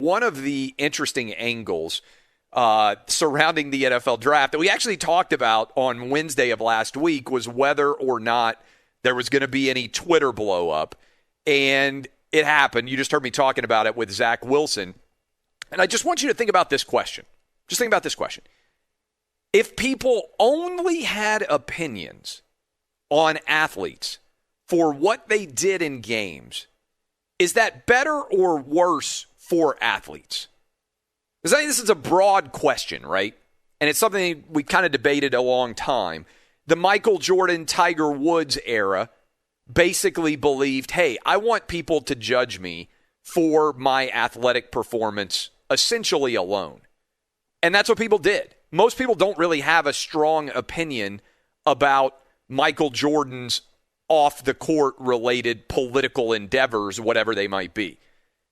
one of the interesting angles surrounding the NFL draft that we actually talked about on Wednesday of last week was whether or not there was going to be any Twitter blow up. And it happened. You just heard me talking about it with Zach Wilson. And I just want you to think about this question. Just think about this question. If people only had opinions on athletes for what they did in games, is that better or worse for athletes? Because I think this is a broad question, right? And it's something we kind of debated a long time. The Michael Jordan, Tiger Woods era basically believed, hey, I want people to judge me for my athletic performance essentially alone. And that's what people did. Most people don't really have a strong opinion about Michael Jordan's off-the-court related political endeavors, whatever they might be.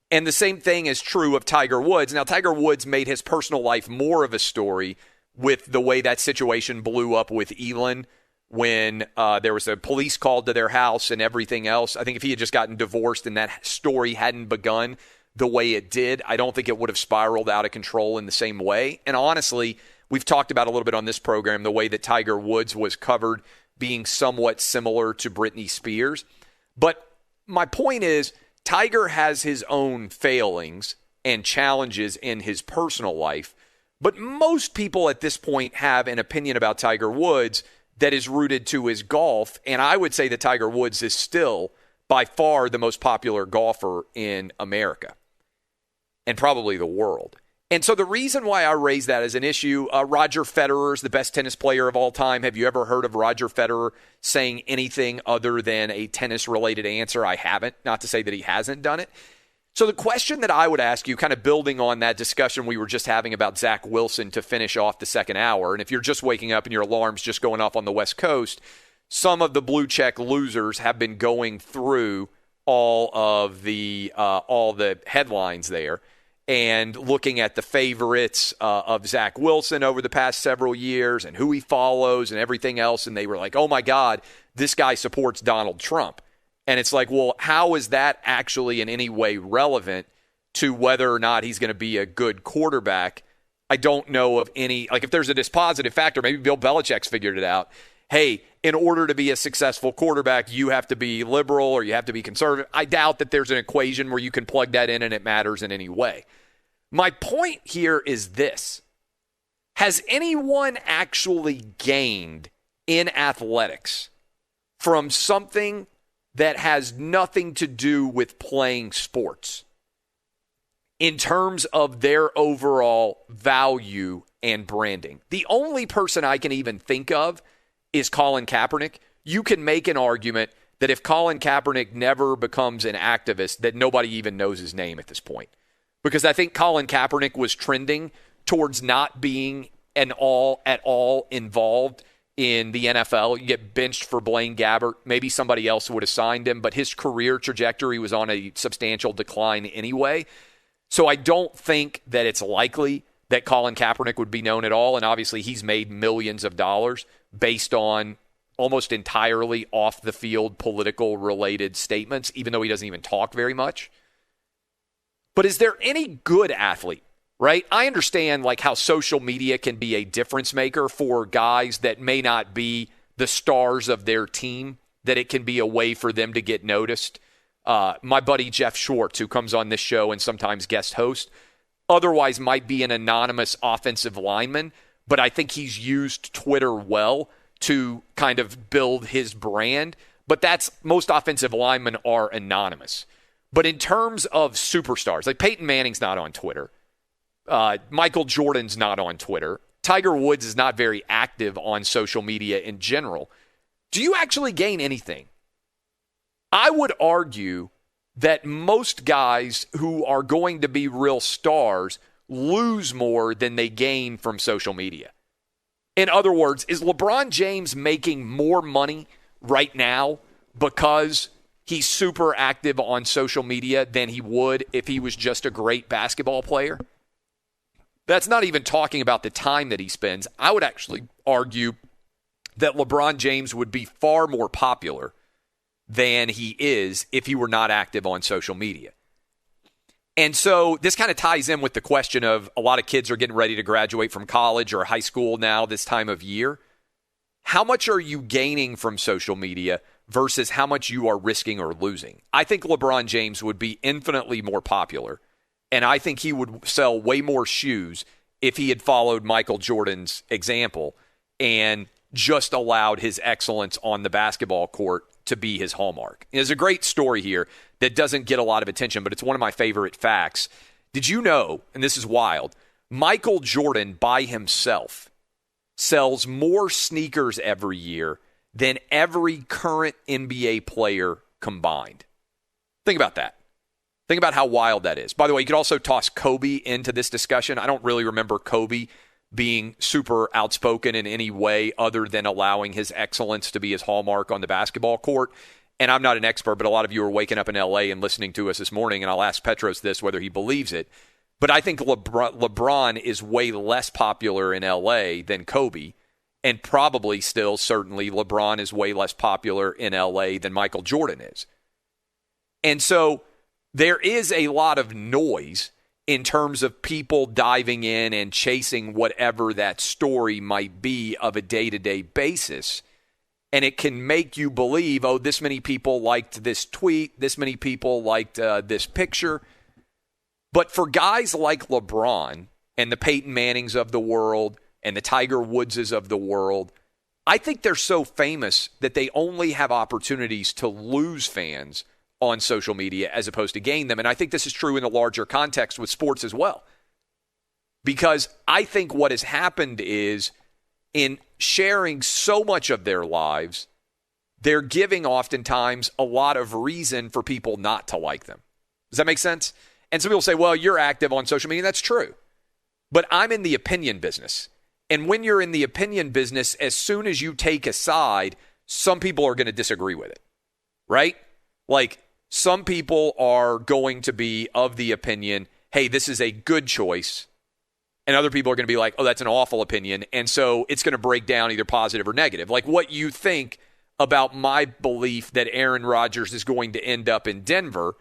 And the same thing is true of Tiger Woods. Now, Tiger Woods made his personal life more of a story with the way that situation blew up with Elon when there was a police called to their house and everything else. I think if he had just gotten divorced and that story hadn't begun the way it did, I don't think it would have spiraled out of control in the same way. And honestly, we've talked about a little bit on this program the way that Tiger Woods was covered being somewhat similar to Britney Spears. But my point is, Tiger has his own failings and challenges in his personal life, but most people at this point have an opinion about Tiger Woods that is rooted to his golf, and I would say that Tiger Woods is still by far the most popular golfer in America and probably the world. And so the reason why I raise that as an issue, Roger Federer is the best tennis player of all time. Have you ever heard of Roger Federer saying anything other than a tennis-related answer? I haven't, not to say that he hasn't done it. So the question that I would ask you, kind of building on that discussion we were just having about Zach Wilson to finish off the second hour, and if you're just waking up and your alarm's just going off on the West Coast, some of the blue check losers have been going through all the headlines there and looking at the favorites of Zach Wilson over the past several years and who he follows and everything else. And they were like, oh, my God, this guy supports Donald Trump. And it's like, well, how is that actually in any way relevant to whether or not he's going to be a good quarterback? I don't know of any, like if there's a dispositive factor, maybe Bill Belichick's figured it out. Hey, in order to be a successful quarterback, you have to be liberal or you have to be conservative. I doubt that there's an equation where you can plug that in and it matters in any way. My point here is this. Has anyone actually gained in athletics from something that has nothing to do with playing sports in terms of their overall value and branding? The only person I can even think of is Colin Kaepernick. You can make an argument that if Colin Kaepernick never becomes an activist, that nobody even knows his name at this point. Because I think Colin Kaepernick was trending towards not being at all involved in the NFL. You get benched for Blaine Gabbert. Maybe somebody else would have signed him, but his career trajectory was on a substantial decline anyway. So I don't think that it's likely that Colin Kaepernick would be known at all. And obviously he's made millions of dollars based on almost entirely off-the-field political-related statements, even though he doesn't even talk very much. But is there any good athlete, right? I understand like how social media can be a difference maker for guys that may not be the stars of their team, that it can be a way for them to get noticed. My buddy Jeff Schwartz, who comes on this show and sometimes guest host, otherwise might be an anonymous offensive lineman, but I think he's used Twitter well to kind of build his brand. But that's, most offensive linemen are anonymous. But in terms of superstars, like Peyton Manning's not on Twitter. Michael Jordan's not on Twitter. Tiger Woods is not very active on social media in general. Do you actually gain anything? I would argue that most guys who are going to be real stars lose more than they gain from social media. In other words, is LeBron James making more money right now because he's super active on social media than he would if he was just a great basketball player? That's not even talking about the time that he spends. I would actually argue that LeBron James would be far more popular than he is if he were not active on social media. And so this kind of ties in with the question of a lot of kids are getting ready to graduate from college or high school now this time of year. How much are you gaining from social media versus how much you are risking or losing? I think LeBron James would be infinitely more popular, and I think he would sell way more shoes if he had followed Michael Jordan's example and just allowed his excellence on the basketball court to be his hallmark. There's a great story here that doesn't get a lot of attention, but it's one of my favorite facts. Did you know, and this is wild, Michael Jordan by himself sells more sneakers every year than every current NBA player combined? Think about that. Think about how wild that is. By the way, you could also toss Kobe into this discussion. I don't really remember Kobe being super outspoken in any way other than allowing his excellence to be his hallmark on the basketball court. And I'm not an expert, but a lot of you are waking up in LA and listening to us this morning, and I'll ask Petros this, whether he believes it. But I think LeBron is way less popular in LA than Kobe, and probably still, certainly, LeBron is way less popular in LA than Michael Jordan is. And so there is a lot of noise in terms of people diving in and chasing whatever that story might be of a day-to-day basis. And it can make you believe, oh, this many people liked this tweet, this many people liked this picture. But for guys like LeBron and the Peyton Mannings of the world and the Tiger Woodses of the world, I think they're so famous that they only have opportunities to lose fans on social media as opposed to gain them. And I think this is true in the larger context with sports as well. Because I think what has happened is in sharing so much of their lives, they're giving oftentimes a lot of reason for people not to like them. Does that make sense? And some people say, well, you're active on social media. That's true. But I'm in the opinion business. And when you're in the opinion business, as soon as you take a side, some people are going to disagree with it, right? Like, some people are going to be of the opinion, hey, this is a good choice. And other people are going to be like, oh, that's an awful opinion. And so it's going to break down either positive or negative. Like what you think about my belief that Aaron Rodgers is going to end up in Denver.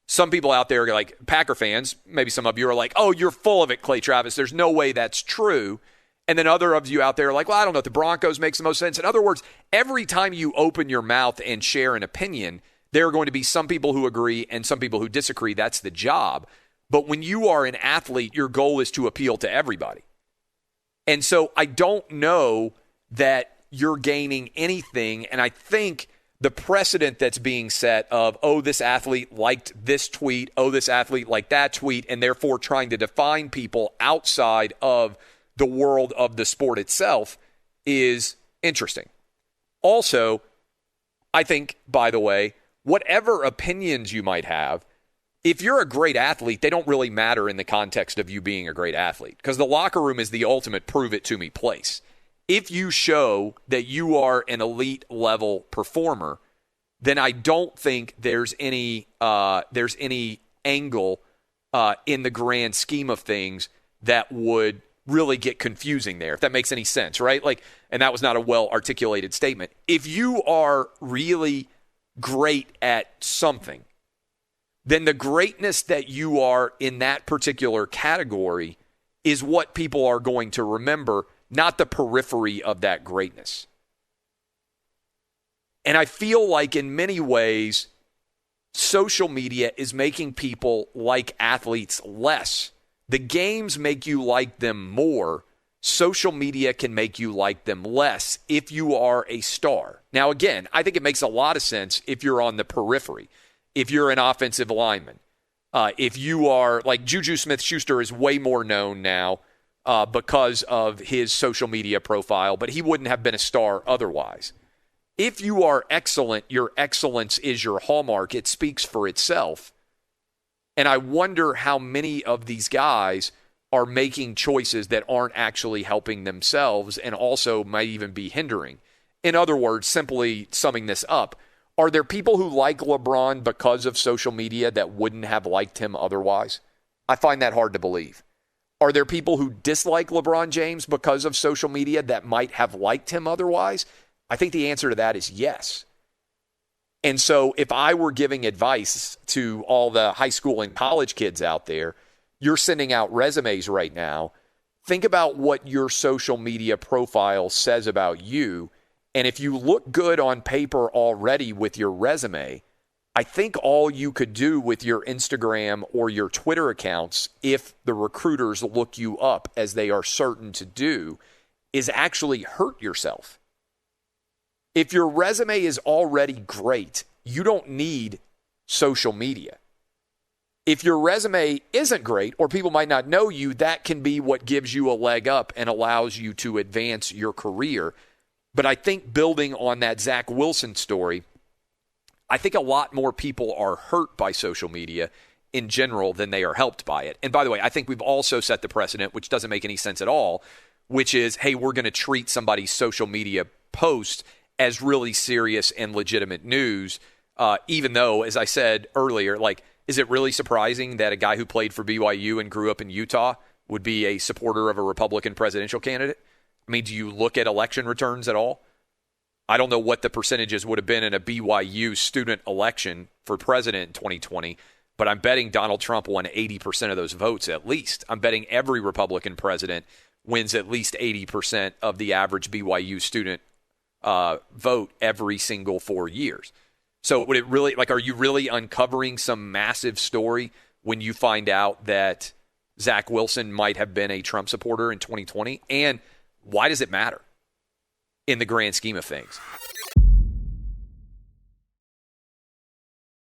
Some people out there are like Packer fans, maybe some of you are like, oh, you're full of it, Clay Travis. There's no way that's true. And then other of you out there are like, well, I don't know if the Broncos makes the most sense. In other words, every time you open your mouth and share an opinion, there are going to be some people who agree and some people who disagree. That's the job. But when you are an athlete, your goal is to appeal to everybody. And so I don't know that you're gaining anything. And I think the precedent that's being set of, oh, this athlete liked this tweet, oh, this athlete liked that tweet, and therefore trying to define people outside of the world of the sport itself is interesting. Also, I think, by the way, whatever opinions you might have, if you're a great athlete, they don't really matter in the context of you being a great athlete because the locker room is the ultimate prove it to me place. If you show that you are an elite level performer, then I don't think there's any angle in the grand scheme of things that would really get confusing there, if that makes any sense, right? Like, and that was not a well-articulated statement. If you are really great at something, then the greatness that you are in that particular category is what people are going to remember, not the periphery of that greatness. And I feel like in many ways, social media is making people like athletes less. The games make you like them more. Social media can make you like them less if you are a star. Now, again, I think it makes a lot of sense if you're on the periphery, if you're an offensive lineman, if you are like Juju Smith-Schuster is way more known now because of his social media profile, but he wouldn't have been a star otherwise. If you are excellent, your excellence is your hallmark. It speaks for itself. And I wonder how many of these guys are making choices that aren't actually helping themselves and also might even be hindering. In other words, simply summing this up, are there people who like LeBron because of social media that wouldn't have liked him otherwise? I find that hard to believe. Are there people who dislike LeBron James because of social media that might have liked him otherwise? I think the answer to that is yes. And so if I were giving advice to all the high school and college kids out there, you're sending out resumes right now. Think about what your social media profile says about you. And if you look good on paper already with your resume, I think all you could do with your Instagram or your Twitter accounts, if the recruiters look you up as they are certain to do, is actually hurt yourself. If your resume is already great, you don't need social media. If your resume isn't great or people might not know you, that can be what gives you a leg up and allows you to advance your career. But I think building on that Zach Wilson story, I think a lot more people are hurt by social media in general than they are helped by it. And by the way, I think we've also set the precedent, which doesn't make any sense at all, which is, hey, we're going to treat somebody's social media post as really serious and legitimate news, even though, as I said earlier, like, is it really surprising that a guy who played for BYU and grew up in Utah would be a supporter of a Republican presidential candidate? I mean, do you look at election returns at all? I don't know what the percentages would have been in a BYU student election for president in 2020, but I'm betting Donald Trump won 80% of those votes at least. I'm betting every Republican president wins at least 80% of the average BYU student vote every single 4 years. So would it really, like, are you really uncovering some massive story when you find out that Zach Wilson might have been a Trump supporter in 2020? And why does it matter in the grand scheme of things?